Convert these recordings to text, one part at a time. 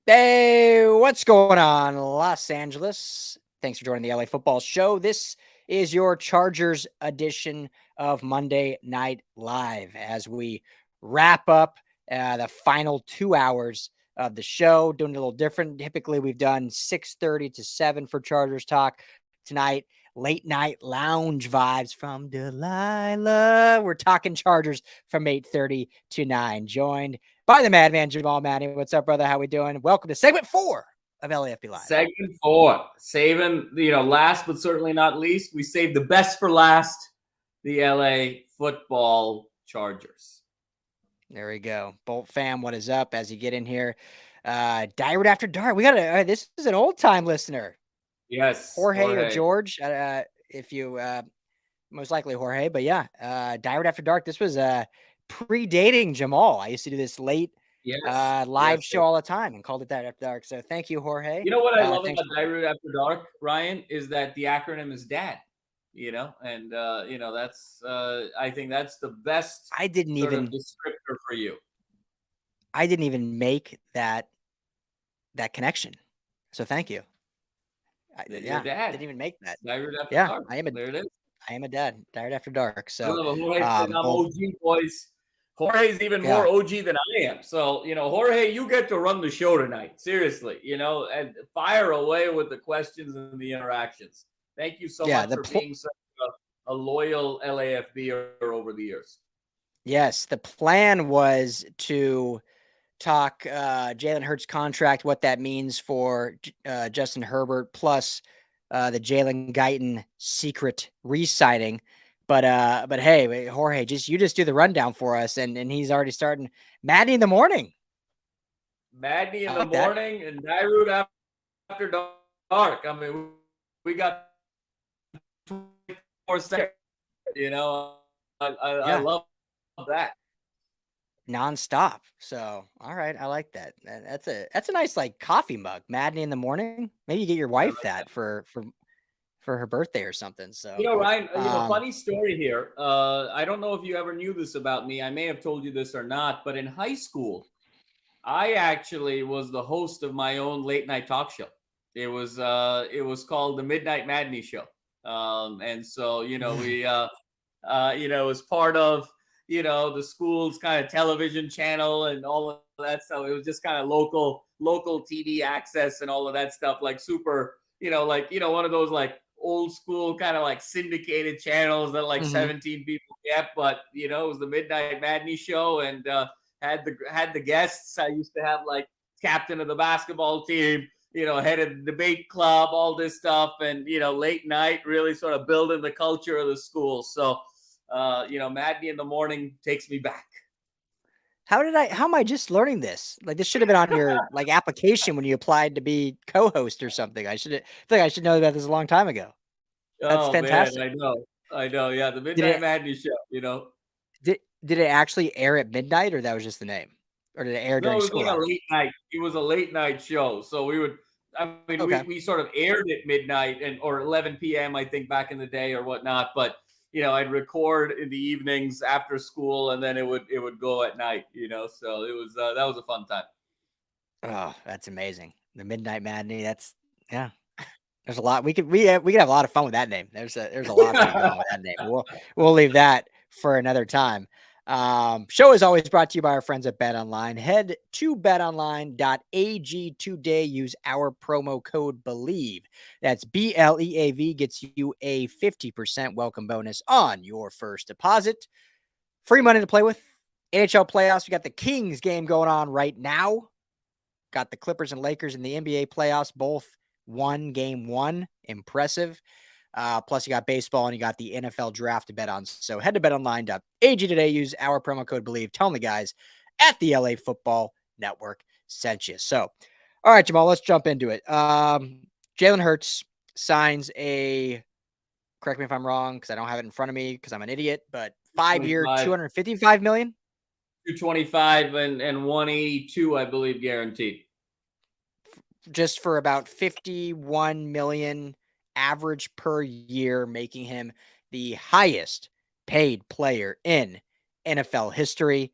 Hey, what's going on, Los Angeles? Thanks for joining the LA Football Show. This is your Chargers edition of Monday Night Live as we wrap up the final 2 hours of the show. Doing it a little different. Typically, we've done 6:30 to 7 for Chargers talk. Tonight, late night lounge vibes from Delilah. We're talking Chargers from 8:30 to 9. Joined by the madman, Jamal. Manny. What's up, brother? How we doing? Welcome to segment 4 of LAFB Live. Segment 4. Saving, last but certainly not least, we saved the best for last, the LA football Chargers. There we go. Bolt fam, what is up as you get in here? Diary After Dark. We got this is an old time listener. Yes. Jorge. Or George. If you most likely Jorge, but yeah. Diary After Dark. This was predating Jamal. I used to do this late live show all the time and called it Diary After Dark. So thank you, Jorge. You know what I love about Diary After Dark, Ryan, is that the acronym is DAD. That's I think that's the best descriptor for you. I didn't even make that connection. So thank you. Didn't even make that. Diary After Dark. There it is. I am a dad. Diary After Dark. So I'm OG, boys. Jorge's even more OG than I am. So, Jorge, you get to run the show tonight. Seriously, and fire away with the questions and the interactions. Thank you so much for being such a loyal LAFB over the years. Yes, the plan was to talk Jalen Hurts contract, what that means for Justin Herbert, plus the Jalen Guyton secret re-signing. But hey, Jorge, you just do the rundown for us, and he's already starting Maddie in the morning. Maddie in the morning and Diary After Dark. I mean, we got 24 seconds. I love that. Nonstop. So, all right, I like that. That's a nice coffee mug. Maddie in the morning. Maybe you get your wife that for her birthday or something. So, Ryan, funny story here. I don't know if you ever knew this about me. I may have told you this or not, but in high school, I actually was the host of my own late night talk show. It was called the Midnight Madney Show. And so, we, it was part of, the school's kind of television channel and all of that stuff. It was just kind of local TV access and all of that stuff, super, one of those old school kind of syndicated channels that 17 people get. But, it was the Midnight Madney Show and had the guests. I used to have captain of the basketball team, head of the debate club, all this stuff. And, late night really sort of building the culture of the school. So, Maddie in the morning takes me back. How am I just learning this? This should have been on your application when you applied to be co-host or something. I should know about this a long time ago. That's fantastic. Man, I know. Yeah. The Midnight Madness Show, Did it actually air at midnight or that was just the name? Or did it air during school? No, it was a late night. It was a late night show. So we sort of aired at midnight or 11 p.m. I think back in the day or whatnot. But I'd record in the evenings after school, and then it would go at night. So it was that was a fun time. Oh, that's amazing. The Midnight Madney. There's a lot we could have a lot of fun with that name. There's a lot going on with that name. We'll leave that for another time. Show is always brought to you by our friends at BetOnline. Head to betonline.ag today. Use our promo code BELIEVE. That's BLEAV, gets you a 50% welcome bonus on your first deposit. Free money to play with. NHL playoffs. We got the Kings game going on right now. Got the Clippers and Lakers in the NBA playoffs. Both won game 1. Impressive. Plus, you got baseball and you got the NFL draft to bet on. So head to betonline.ag today. Use our promo code BELIEVE. Tell them the guys at the LA Football Network sent you. So, all right, Jamal, let's jump into it. Jalen Hurts signs a, correct me if I'm wrong, because I don't have it in front of me because I'm an idiot, but 5-year, $255 million? $225 and 182, I believe, guaranteed. Just for about $51 million average per year, making him the highest paid player in NFL history.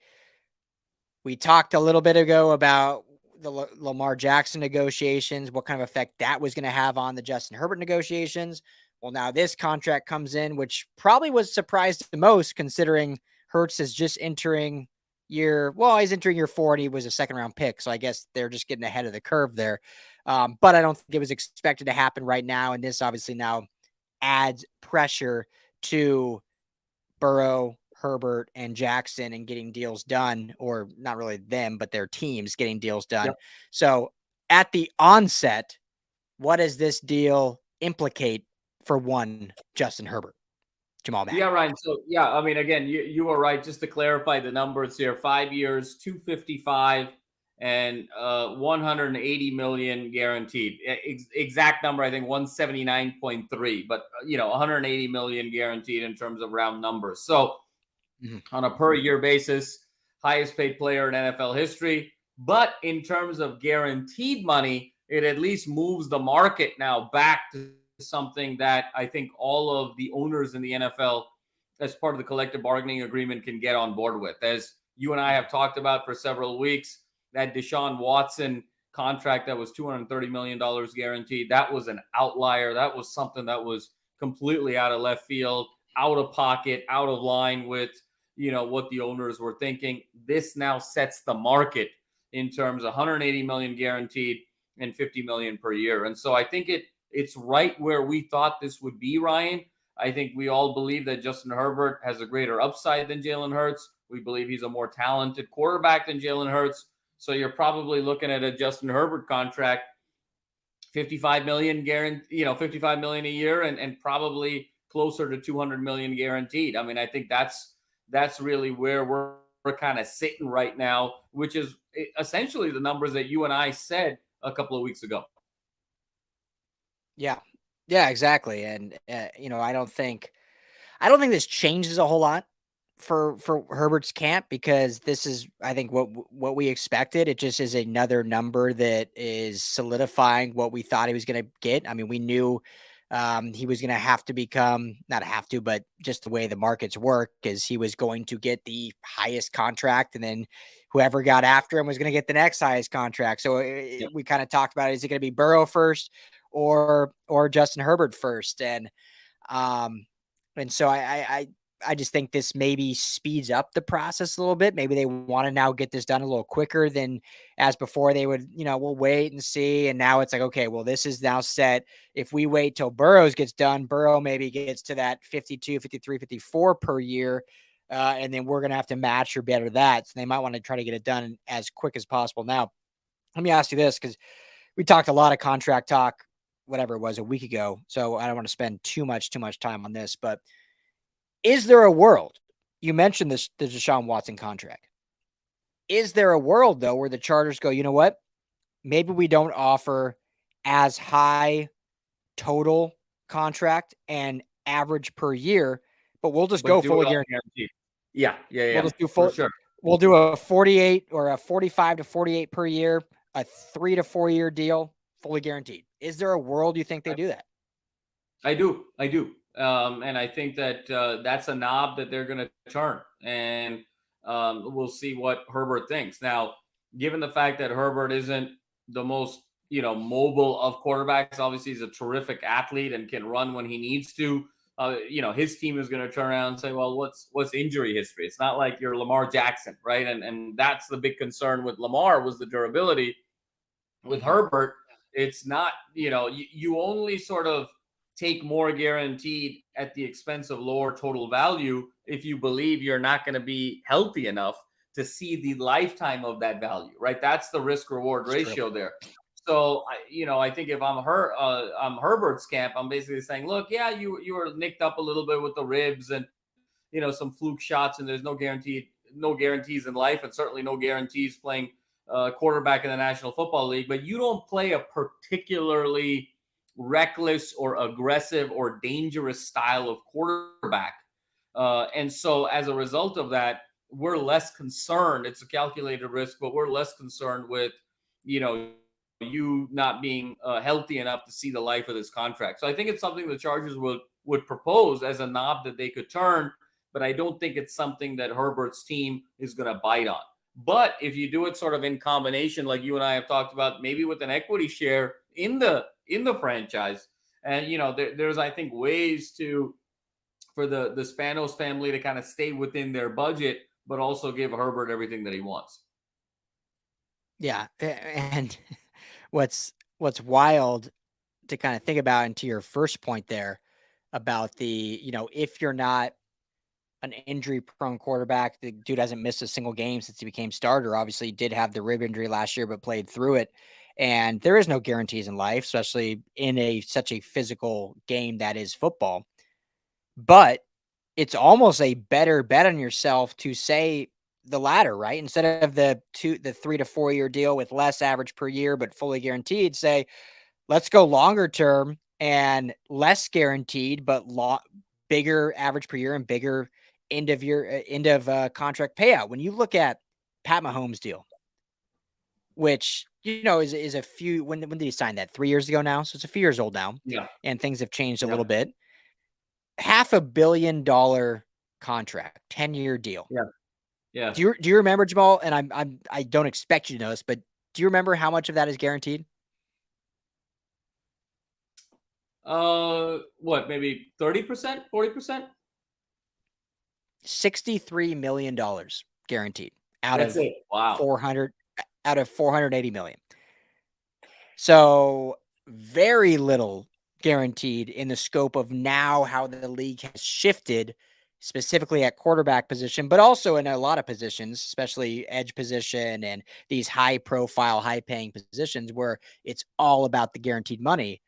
We talked a little bit ago about the Lamar Jackson negotiations, what kind of effect that was going to have on the Justin Herbert negotiations. Well, now this contract comes in, which probably was surprised the most considering Hurts is just entering he's entering year 4 and he was a second round pick. So I guess they're just getting ahead of the curve there. But I don't think it was expected to happen right now. And this obviously now adds pressure to Burrow, Herbert, and Jackson and getting deals done, or not really them, but their teams getting deals done. Yep. So at the onset, what does this deal implicate for one Justin Herbert? Jamal Mack. Yeah, Ryan. So I mean, again, you were right. Just to clarify the numbers here: 5 years, 255, and 180 million guaranteed. Exact number, I think 179.3, but 180 million guaranteed in terms of round numbers. So on a per year basis, highest paid player in NFL history. But in terms of guaranteed money, it at least moves the market now back to something that I think all of the owners in the NFL, as part of the collective bargaining agreement, can get on board with. As you and I have talked about for several weeks, that Deshaun Watson contract that was $230 million guaranteed, that was an outlier. That was something that was completely out of left field, out of pocket, out of line with what the owners were thinking. This now sets the market in terms of 180 million guaranteed and 50 million per year. And so I think it's right where we thought this would be, Ryan. I think we all believe that Justin Herbert has a greater upside than Jalen Hurts. We believe he's a more talented quarterback than Jalen Hurts. So you're probably looking at a Justin Herbert contract, 55 million guaranteed, 55 million a year, and probably closer to 200 million guaranteed. I mean, I think that's really where we're kind of sitting right now, which is essentially the numbers that you and I said a couple of weeks ago. Yeah. Yeah, exactly. And I don't think this changes a whole lot for Herbert's camp, because this is, I think, what we expected. It just is another number that is solidifying what we thought he was going to get. I mean, we knew he was going to have to become, not have to, but just the way the markets work is he was going to get the highest contract, and then whoever got after him was going to get the next highest contract. So we kind of talked about, is it going to be Burrow first or Justin Herbert first? And so I just think this maybe speeds up the process a little bit. Maybe they want to now get this done a little quicker than as before. They would, we'll wait and see. And now it's like, okay, well, this is now set. If we wait till Burrows gets done, Burrow maybe gets to that 52, 53, 54 per year. And then we're going to have to match or better that. So they might want to try to get it done as quick as possible. Now, let me ask you this, because we talked a lot of contract talk, whatever it was, a week ago. So I don't want to spend too much time on this, but is there a world, you mentioned the Deshaun Watson contract, is there a world though where the Chargers go, you know what, maybe we don't offer as high total contract and average per year, but we'll just go fully guaranteed. Yeah. We'll just do full, for sure. We'll do a 48 or a 45 to 48 per year, a 3 to 4 year deal, fully guaranteed. Is there a world you think they do that? I do. And I think that that's a knob that they're going to turn, and we'll see what Herbert thinks. Now, given the fact that Herbert isn't the most, mobile of quarterbacks, obviously he's a terrific athlete and can run when he needs to. His team is going to turn around and say, well, what's injury history? It's not like you're Lamar Jackson, right? And that's the big concern with Lamar, was the durability. With Herbert, it's not, you only sort of take more guaranteed at the expense of lower total value if you believe you're not going to be healthy enough to see the lifetime of that value, right? That's the risk reward ratio there. So, I think if I'm Herbert's camp, I'm basically saying, look, yeah, you were nicked up a little bit with the ribs and, some fluke shots, and there's no guarantees in life, and certainly no guarantees playing quarterback in the National Football League, but you don't play a particularly reckless or aggressive or dangerous style of quarterback. And so as a result of that, we're less concerned. It's a calculated risk, but we're less concerned with, you not being healthy enough to see the life of this contract. So I think it's something the Chargers would propose as a knob that they could turn, but I don't think it's something that Herbert's team is going to bite on. But if you do it sort of in combination, like you and I have talked about, maybe with an equity share in the franchise, and there's I think ways for the Spanos family to kind of stay within their budget, but also give Herbert everything that he wants. Yeah, and what's wild to kind of think about, and to your first point there about the, if you're not an injury-prone quarterback, the dude hasn't missed a single game since he became starter. Obviously, he did have the rib injury last year, but played through it. And there is no guarantees in life, especially in such a physical game that is football. But it's almost a better bet on yourself to say the latter, right? Instead of the 3 to 4 year deal with less average per year, but fully guaranteed, say, let's go longer term and less guaranteed, but bigger average per year and bigger end of contract payout. When you look at Pat Mahomes' deal, which is a few, when did he sign that? 3 years ago now, so it's a few years old now. Yeah, And things have changed a yeah, little bit. $500 million contract, 10-year deal. yeah, yeah. Do you remember, Jamal? And I don't expect you to know this, but do you remember how much of that is guaranteed? What, maybe 30%, 40%? $63 million guaranteed out That's of it. Wow. 480 million. So very little guaranteed in the scope of now how the league has shifted, specifically at quarterback position, but also in a lot of positions, especially edge position and these high profile, high paying positions where it's all about the guaranteed money.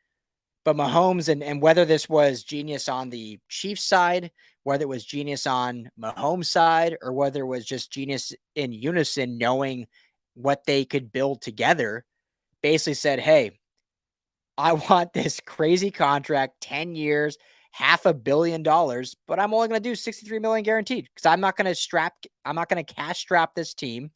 But Mahomes, and whether this was genius on the Chiefs side, whether it was genius on Mahomes' side, or whether it was just genius in unison, knowing what they could build together, basically said, hey, I want this crazy contract, 10 years, $500 million, but I'm only going to do 63 million guaranteed because I'm not going to cash strap this team.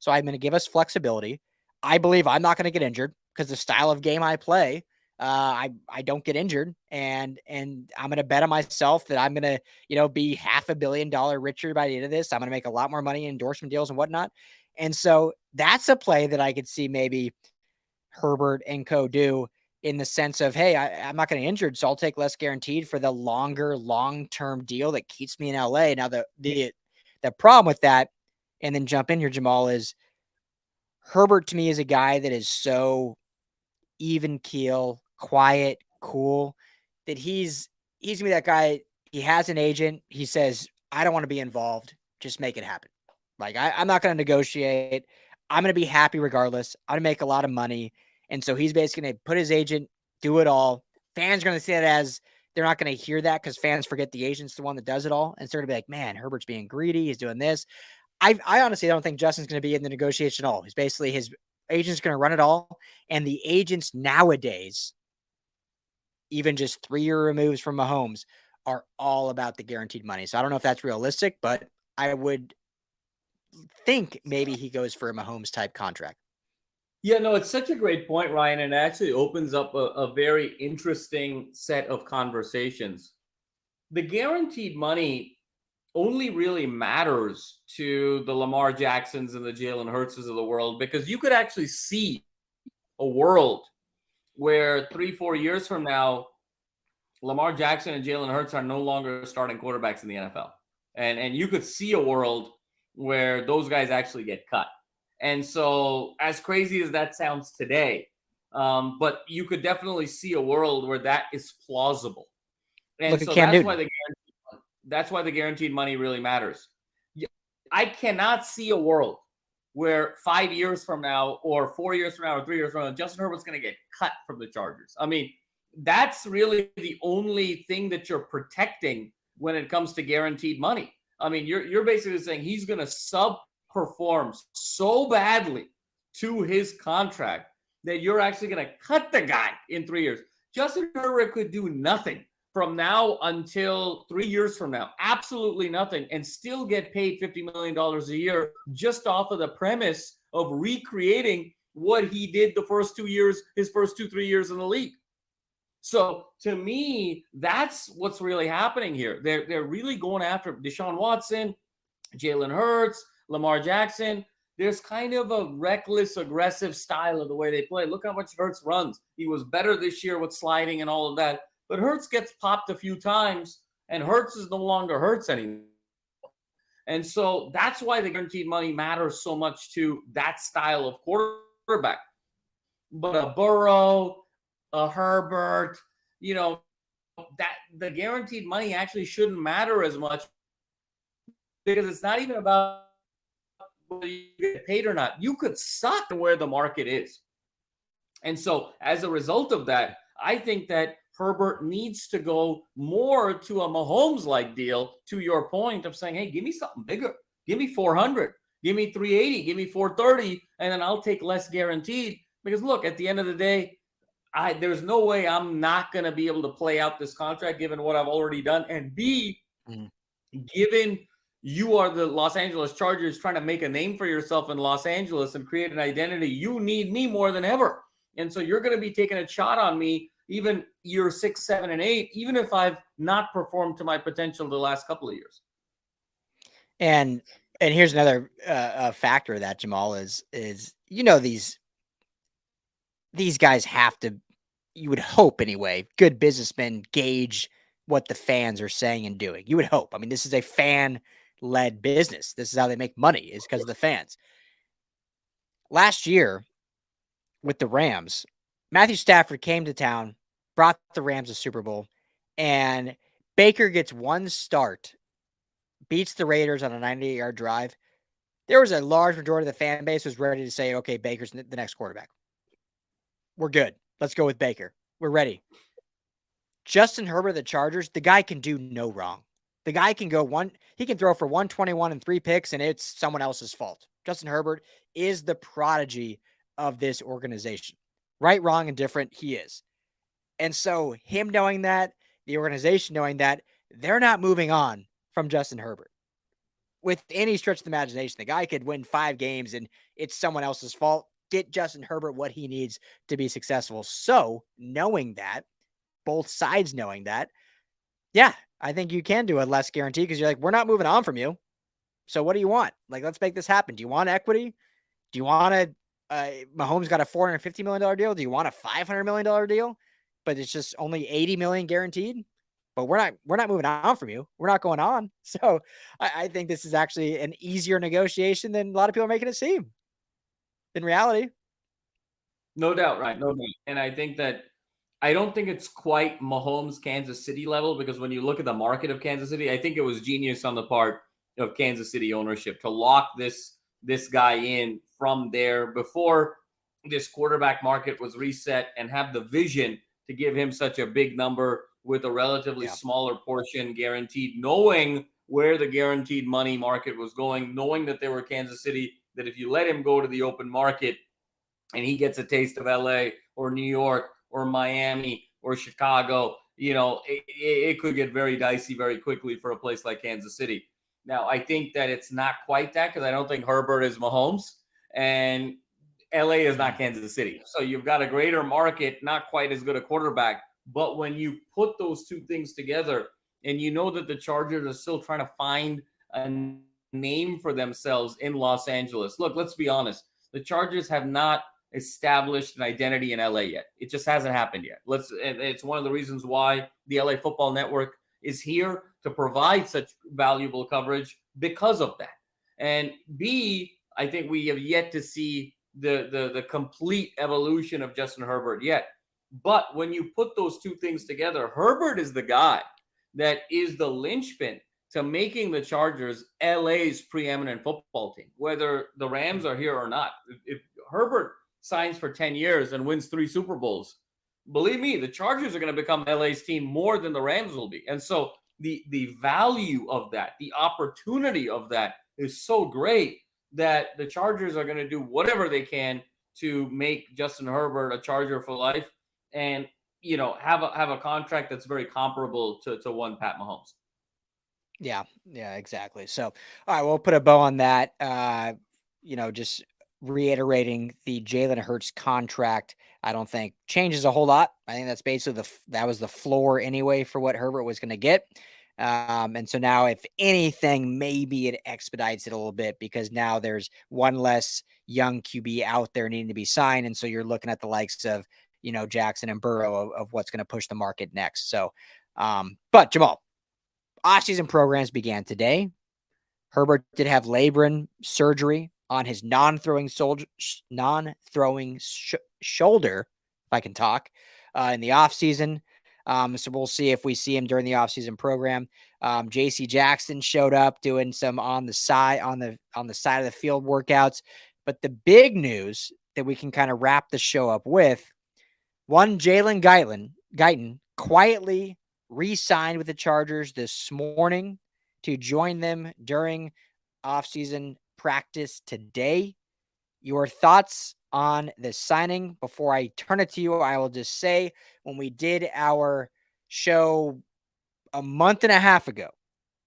So I'm going to give us flexibility. I believe I'm not going to get injured because the style of game I play, I don't get injured, and I'm going to bet on myself that I'm going to, be $500 million richer by the end of this. I'm going to make a lot more money in endorsement deals and whatnot. And so that's a play that I could see maybe Herbert and co do, in the sense of, hey, I'm not going to injured, so I'll take less guaranteed for the long-term deal that keeps me in LA. Now, the problem with that, and then jump in here, Jamal, is Herbert to me is a guy that is so even keel, quiet, cool, that he's gonna be that guy. He has an agent. He says, I don't want to be involved. Just make it happen. Like, I'm not going to negotiate. I'm going to be happy regardless. I'm going to make a lot of money. And so he's basically going to put his agent, do it all. Fans are going to see it as, they're not going to hear that because fans forget the agent's the one that does it all. And so they're going to be like, man, Herbert's being greedy. He's doing this. I honestly don't think Justin's going to be in the negotiation at all. He's basically, his agent's going to run it all. And the agents nowadays, even just 3 year removes from Mahomes, are all about the guaranteed money. So I don't know if that's realistic, but I would think maybe he goes for a Mahomes type contract. Yeah, no, it's such a great point, Ryan, and it actually opens up a very interesting set of conversations. The guaranteed money only really matters to the Lamar Jacksons and the Jalen Hurtses of the world, because you could actually see a world where 3-4 years from now, Lamar Jackson and Jalen Hurts are no longer starting quarterbacks in the NFL. And you could see a world where those guys actually get cut. And so, as crazy as that sounds today, but you could definitely see a world where that is plausible. And so that's why the guaranteed money really matters. I cannot see a world where 5 years from now, or 4 years from now, or 3 years from now, Justin Herbert's going to get cut from the Chargers. I mean, that's really the only thing that you're protecting when it comes to guaranteed money. I mean, you're basically saying he's going to subperform so badly to his contract that you're actually going to cut the guy in 3 years. Justin Herbert could do nothing from now until 3 years from now, absolutely nothing, and still get paid $50 million a year just off of the premise of recreating what he did the first 2 years, his first 2-3 years in the league. So to me, that's what's really happening here. They're really going after Deshaun Watson, Jalen Hurts, Lamar Jackson. There's kind of a reckless, aggressive style of the way they play. Look how much Hurts runs. He was better this year with sliding and all of that. But Hurts gets popped a few times, and Hurts is no longer Hurts anymore. And so that's why the guaranteed money matters so much to that style of quarterback. But a Burrow, a Herbert, that the guaranteed money actually shouldn't matter as much, because it's not even about whether you get paid or not. You could suck where the market is. And so as a result of that, I think that Herbert needs to go more to a Mahomes-like deal, to your point of saying, hey, give me something bigger. Give me 400. Give me 380. Give me 430. And then I'll take less guaranteed. Because, look, at the end of the day, there's no way I'm not going to be able to play out this contract given what I've already done. And B, given you are the Los Angeles Chargers trying to make a name for yourself in Los Angeles and create an identity, you need me more than ever. And so you're going to be taking a shot on me even year 6, 7, and 8, even if I've not performed to my potential the last couple of years. And here's another factor of that, Jamal, is these guys have to, you would hope anyway, good businessmen gauge what the fans are saying and doing. You would hope. I mean, this is a fan-led business. This is how they make money, is because of the fans. Last year with the Rams, Matthew Stafford came to town, brought the Rams a Super Bowl, and Baker gets one start, beats the Raiders on a 98-yard drive. There was a large majority of the fan base was ready to say, okay, Baker's the next quarterback. We're good. Let's go with Baker. We're ready. Justin Herbert, the Chargers, the guy can do no wrong. The guy can he can throw for 121 and 3 picks, and it's someone else's fault. Justin Herbert is the prodigy of this organization. Right, wrong, and different, he is. And so him knowing that, the organization knowing that, they're not moving on from Justin Herbert. With any stretch of the imagination, the guy could win 5 games, and it's someone else's fault. Get Justin Herbert what he needs to be successful. So knowing that, both sides knowing that, yeah, I think you can do a less guarantee, because you're like, we're not moving on from you. So what do you want? Like, let's make this happen. Do you want equity? Do you want Mahomes got a $450 million deal? Do you want a $500 million deal? But it's just only $80 million guaranteed. But we're not moving on from you. We're not going on. So I think this is actually an easier negotiation than a lot of people are making it seem. In reality. No doubt, right? No doubt. And I think that I don't think it's quite Mahomes Kansas City level, because when you look at the market of Kansas City, I think it was genius on the part of Kansas City ownership to lock this guy in from there before this quarterback market was reset, and have the vision to give him such a big number with a relatively smaller portion guaranteed, knowing where the guaranteed money market was going, knowing that there were Kansas City, that if you let him go to the open market and he gets a taste of LA or New York or Miami or Chicago, it could get very dicey very quickly for a place like Kansas City. Now, I think that it's not quite that, because I don't think Herbert is Mahomes, and LA is not Kansas City. So you've got a greater market, not quite as good a quarterback. But when you put those two things together, and you know that the Chargers are still trying to find a name for themselves in Los Angeles. Look, let's be honest. The Chargers have not established an identity in LA yet. It just hasn't happened yet. It's one of the reasons why the LA Football Network is here to provide such valuable coverage, because of that. And B, I think we have yet to see the complete evolution of Justin Herbert yet. But when you put those two things together, Herbert is the guy that is the linchpin to making the Chargers LA's preeminent football team, whether the Rams are here or not. If Herbert signs for 10 years and wins 3 Super Bowls, believe me, the Chargers are going to become LA's team more than the Rams will be. And so the value of that, the opportunity of that is so great that the Chargers are going to do whatever they can to make Justin Herbert a Charger for life, and have a contract that's very comparable to one Pat Mahomes. Yeah, exactly. So, all right, we'll put a bow on that. Just reiterating, the Jalen Hurts contract, I don't think changes a whole lot. I think that's basically that was the floor anyway for what Herbert was going to get. And so now, if anything, maybe it expedites it a little bit because now there's one less young QB out there needing to be signed. And so you're looking at the likes of, Jackson and Burrow of what's going to push the market next. So, but Jamal, offseason programs began today. Herbert did have labrum surgery on his non-throwing shoulder, if I can talk, in the offseason. So we'll see if we see him during the offseason program. JC Jackson showed up doing some on the side of the field workouts. But the big news that we can kind of wrap the show up with, one Jalen Guyton quietly re-signed with the Chargers this morning to join them during offseason practice today. Your thoughts on the signing? Before I turn it to you, I will just say, when we did our show a month and a half ago,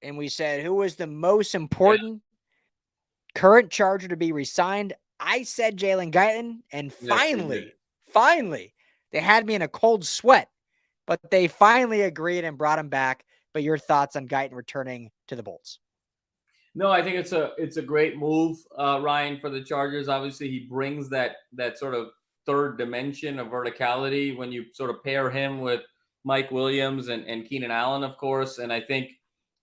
and we said who was the most important current Charger to be re-signed, I said Jalen Guyton, and finally, they had me in a cold sweat, but they finally agreed and brought him back. But your thoughts on Guyton returning to the Bolts? No, I think it's a great move, Ryan, for the Chargers. Obviously, he brings that sort of third dimension of verticality when you sort of pair him with Mike Williams and Keenan Allen, of course. And I think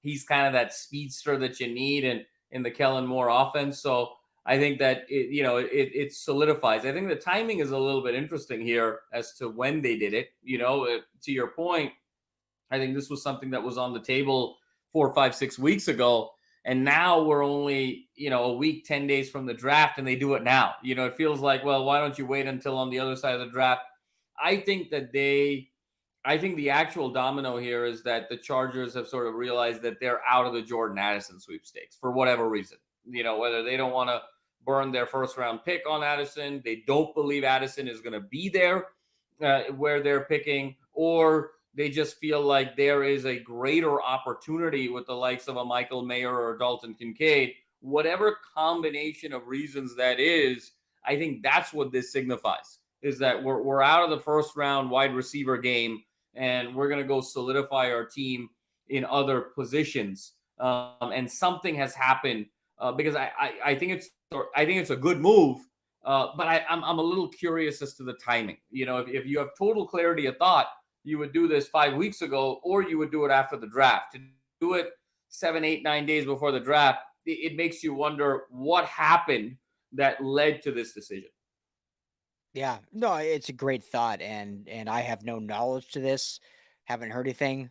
he's kind of that speedster that you need in the Kellen Moore offense. So I think that it solidifies. I think the timing is a little bit interesting here as to when they did it. To your point, I think this was something that was on the table 4, 5, 6 weeks ago. And now we're only, a week, 10 days from the draft, and they do it now. It feels like, well, why don't you wait until on the other side of the draft? I think the actual domino here is that the Chargers have sort of realized that they're out of the Jordan Addison sweepstakes for whatever reason. Whether they don't want to burn their first round pick on Addison, they don't believe Addison is going to be there where they're picking, or they just feel like there is a greater opportunity with the likes of a Michael Mayer or Dalton Kincaid. Whatever combination of reasons that is, I think that's what this signifies, is that we're out of the first round wide receiver game, and we're going to go solidify our team in other positions. And something has happened because I think it's a good move. But I'm a little curious as to the timing. If you have total clarity of thought, you would do this 5 weeks ago, or you would do it after the draft. To do it 7, 8, 9 days before the draft, it makes you wonder what happened that led to this decision. Yeah, no, it's a great thought, and I have no knowledge to this, haven't heard anything.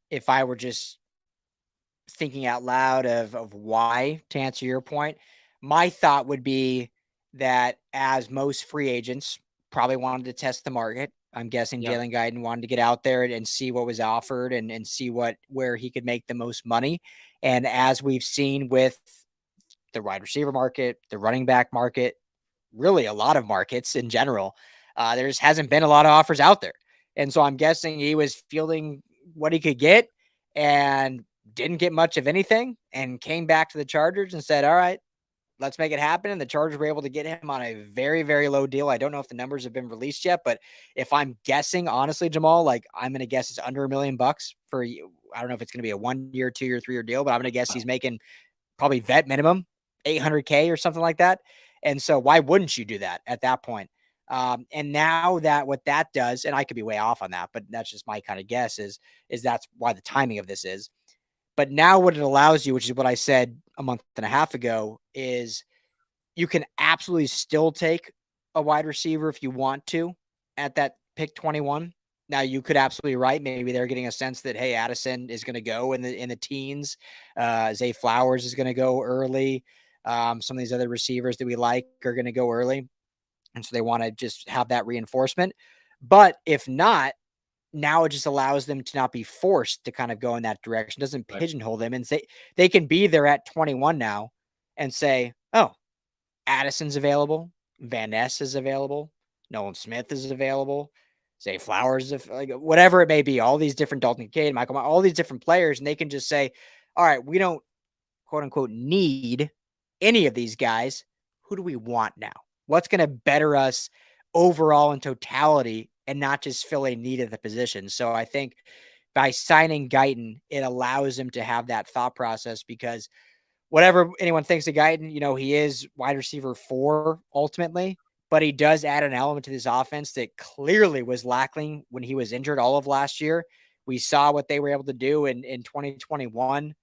If I were just thinking out loud of why, to answer your point, my thought would be that as most free agents probably wanted to test the market, I'm guessing Yep. Jalen Guyton wanted to get out there and see what was offered and see where he could make the most money. And as we've seen with the wide receiver market, the running back market, really a lot of markets in general, there just hasn't been a lot of offers out there. And so I'm guessing he was fielding what he could get and didn't get much of anything and came back to the Chargers and said, all right, let's make it happen. And the Chargers were able to get him on a very, very low deal. I don't know if the numbers have been released yet, but if I'm guessing, honestly, Jamal, like I'm going to guess it's under $1 million for, I don't know if it's going to be a 1 year, 2 year, 3 year deal, but I'm going to guess he's making probably vet minimum $800K or something like that. And so why wouldn't you do that at that point? And now that what that does, and I could be way off on that, but that's just my kind of guess is that's why the timing of this is. But now what it allows you, which is what I said a month and a half ago, is you can absolutely still take a wide receiver if you want to at that pick 21. Now you could absolutely right. Maybe they're getting a sense that, hey, Addison is going to go in the teens. Zay Flowers is going to go early. Some of these other receivers that we like are going to go early. And so they want to just have that reinforcement. But if not, now it just allows them to not be forced to kind of go in that direction. Doesn't pigeonhole them and say they can be there at 21 now and say, oh, Addison's available. Van Ness is available. Nolan Smith is available. Zay Flowers, like whatever it may be, all these different Dalton Kincaid, Michael, all these different players, and they can just say, all right, we don't quote unquote need any of these guys. Who do we want now? What's going to better us overall in totality and not just fill a need at the position? So I think by signing Guyton, it allows him to have that thought process because whatever anyone thinks of Guyton, he is wide receiver 4 ultimately, but he does add an element to this offense that clearly was lacking when he was injured all of last year. We saw what they were able to do in 2021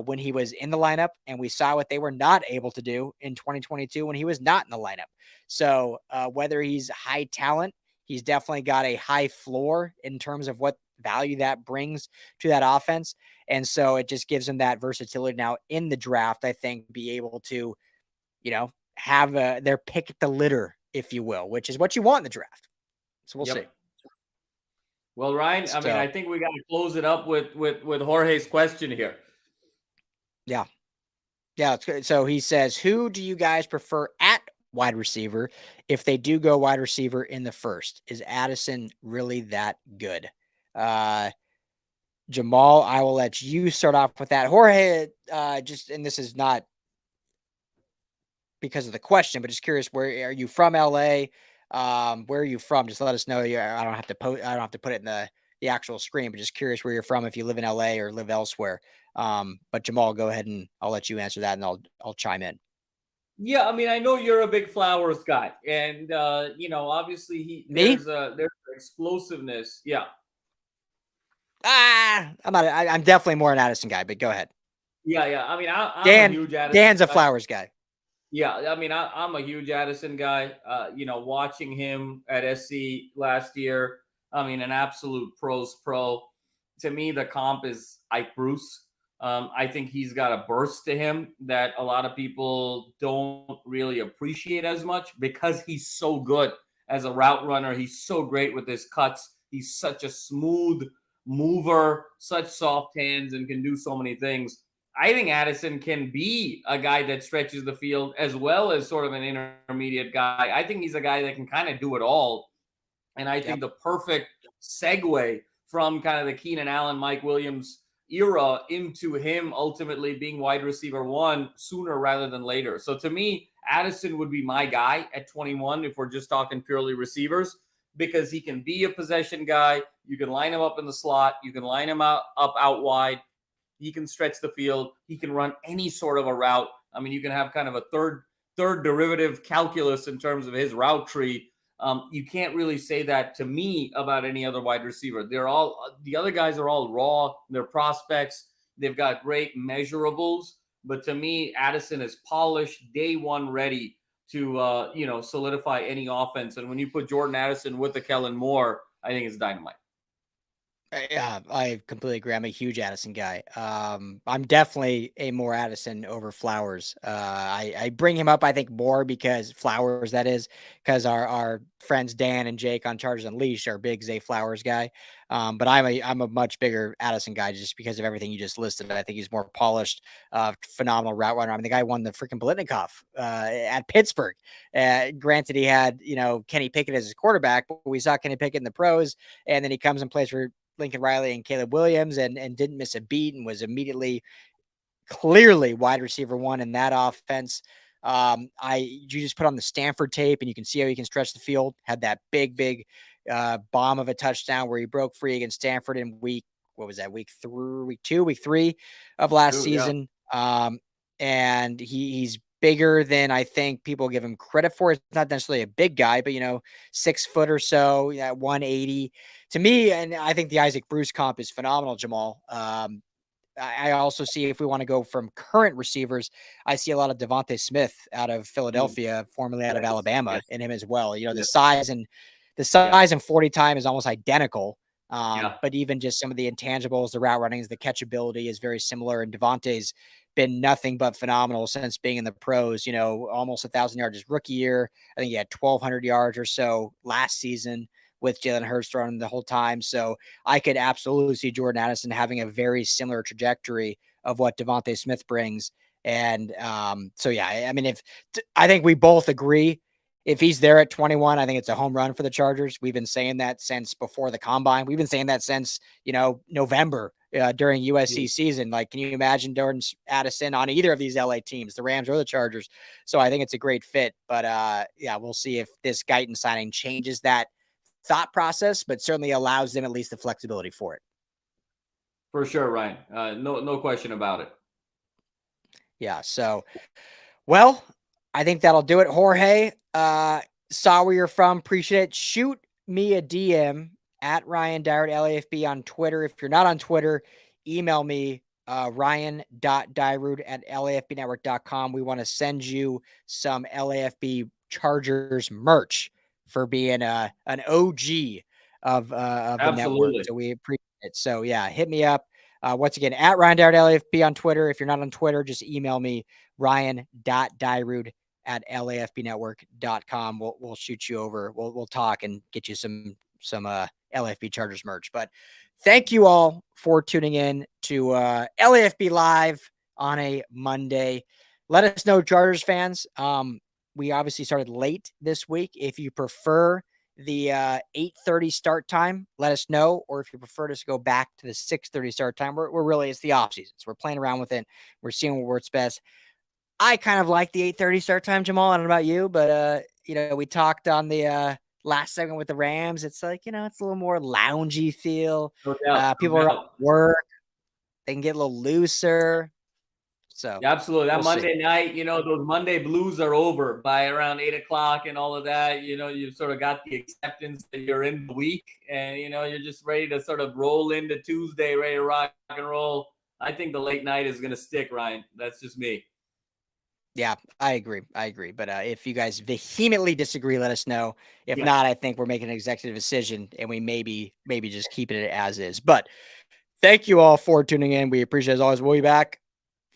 when he was in the lineup, and we saw what they were not able to do in 2022 when he was not in the lineup. So whether he's high talent, he's definitely got a high floor in terms of what value that brings to that offense. And so it just gives them that versatility now in the draft, I think, be able to, have their pick at the litter, if you will, which is what you want in the draft. So we'll see. Well, Ryan, I mean, I think we got to close it up with Jorge's question here. Yeah. Yeah. So he says, who do you guys prefer at wide receiver if they do go wide receiver in the first? Is Addison really that good? Jamal, I will let you start off with that. Jorge, and this is not because of the question, but just curious, where are you from? LA? Where are you from? Just let us know. I don't have to put it in the actual screen, but just curious where you're from, if you live in LA or live elsewhere. But Jamal, go ahead and I'll let you answer that, and I'll chime in. Yeah, I mean, I know you're a big Flowers guy, and obviously there's explosiveness. Yeah. I'm definitely more an Addison guy, but go ahead. Yeah. I mean, I'm a huge Addison Dan's a Flowers guy. Yeah, I mean, I'm a huge Addison guy. Watching him at SC last year, I mean, an absolute pro. To me, the comp is Ike Bruce. I think he's got a burst to him that a lot of people don't really appreciate as much because he's so good as a route runner. He's so great with his cuts. He's such a smooth mover, such soft hands, and can do so many things. I think Addison can be a guy that stretches the field as well as sort of an intermediate guy. I think he's a guy that can kind of do it all. And I think the perfect segue from kind of the Keenan Allen, Mike Williams era into him ultimately being wide receiver 1 sooner rather than later. So to me, Addison would be my guy at 21 if we're just talking purely receivers, because he can be a possession guy. You can line him up in the slot. You can line him up out wide. He can stretch the field. He can run any sort of a route. I mean, you can have kind of a third derivative calculus in terms of his route tree. You can't really say that to me about any other wide receiver. The other guys are all raw. They're prospects. They've got great measurables. But to me, Addison is polished, day one ready to solidify any offense. And when you put Jordan Addison with the Kellen Moore, I think it's dynamite. Yeah, I completely agree. I'm a huge Addison guy. I'm definitely a more Addison over Flowers. I bring him up, I think, more because Flowers, that is, because our friends Dan and Jake on Chargers Unleashed are big Zay Flowers guy. But I'm a much bigger Addison guy just because of everything you just listed. I think he's more polished, phenomenal route runner. I mean, the guy won the freaking Blitnikoff at Pittsburgh. Granted, he had Kenny Pickett as his quarterback, but we saw Kenny Pickett in the pros, and then he comes and plays for Lincoln Riley and Caleb Williams and didn't miss a beat and was immediately clearly wide receiver 1 in that offense. You just put on the Stanford tape and you can see how he can stretch the field. Had that big bomb of a touchdown where he broke free against Stanford in week 3 of last season. Yeah. And he's bigger than I think people give him credit for. It's not necessarily a big guy, but 6 foot or so, 180 to me. And I think the Isaac Bruce comp is phenomenal, Jamal. I also see, if we want to go from current receivers, I see a lot of Devontae Smith out of Philadelphia, formerly out of Alabama, in him as well. The size and 40 time is almost identical. But even just some of the intangibles, the route runnings, the catchability is very similar. And Devontae's been nothing but phenomenal since being in the pros, almost 1,000 yards his rookie year. I think he had 1,200 yards or so last season with Jalen Hurts throwing the whole time. So I could absolutely see Jordan Addison having a very similar trajectory of what Devontae Smith brings. And so, yeah, I mean, I think we both agree, if he's there at 21, I think it's a home run for the Chargers. We've been saying that since before the combine. We've been saying that since, November during USC season. Like, can you imagine Jordan Addison on either of these LA teams, the Rams or the Chargers? So I think it's a great fit. But yeah, we'll see if this Guyton signing changes that thought process, but certainly allows them at least the flexibility for it. For sure, Ryan. No question about it. Yeah. So, well, I think that'll do it. Jorge, saw where you're from. Appreciate it. Shoot me a DM at Ryan Dyer at LAFB on Twitter. If you're not on Twitter, email me ryan.dyrud at lafbnetwork.com. We want to send you some LAFB Chargers merch for being an OG of the network. Absolutely. So we appreciate it. So yeah, hit me up. Once again, at Ryan Dyer at LAFB on Twitter. If you're not on Twitter, just email me ryan.dyrud at lafbnetwork.com. We'll shoot you over. We'll talk and get you some LAFB Chargers merch. But thank you all for tuning in to LAFB Live on a Monday. Let us know, Chargers fans. We obviously started late this week. If you prefer the 8:30 start time, let us know. Or if you prefer us to go back to the 6:30 start time, we're really, it's the off season. So we're playing around with it. We're seeing what works best. I kind of like the 8:30 start time, Jamal. I don't know about you, but we talked on the last segment with the Rams. It's like, it's a little more loungy feel. No doubt. People are at work. They can get a little looser. So Yeah, absolutely. That we'll Monday see. night, those Monday blues are over by around 8 o'clock and all of that. You've sort of got the acceptance that you're in the week, and you're just ready to sort of roll into Tuesday, ready to rock and roll. I think the late night is going to stick, Ryan. That's just me. Yeah, I agree. But if you guys vehemently disagree, let us know. If not, I think we're making an executive decision and we maybe just keeping it as is. But thank you all for tuning in. We appreciate it as always. We'll be back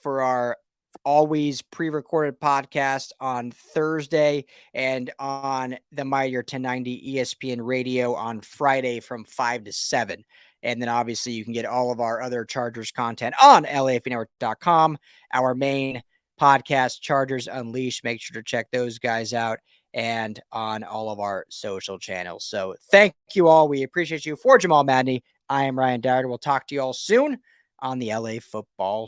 for our always pre-recorded podcast on Thursday and on the Mightier 1090 ESPN radio on Friday from 5 to 7. And then obviously you can get all of our other Chargers content on LAFBnetwork.com. Our main podcast, Chargers Unleashed. Make sure to check those guys out and on all of our social channels. So thank you all. We appreciate you. For Jamal Madney, I am Ryan Dowd. We'll talk to you all soon on the LA Football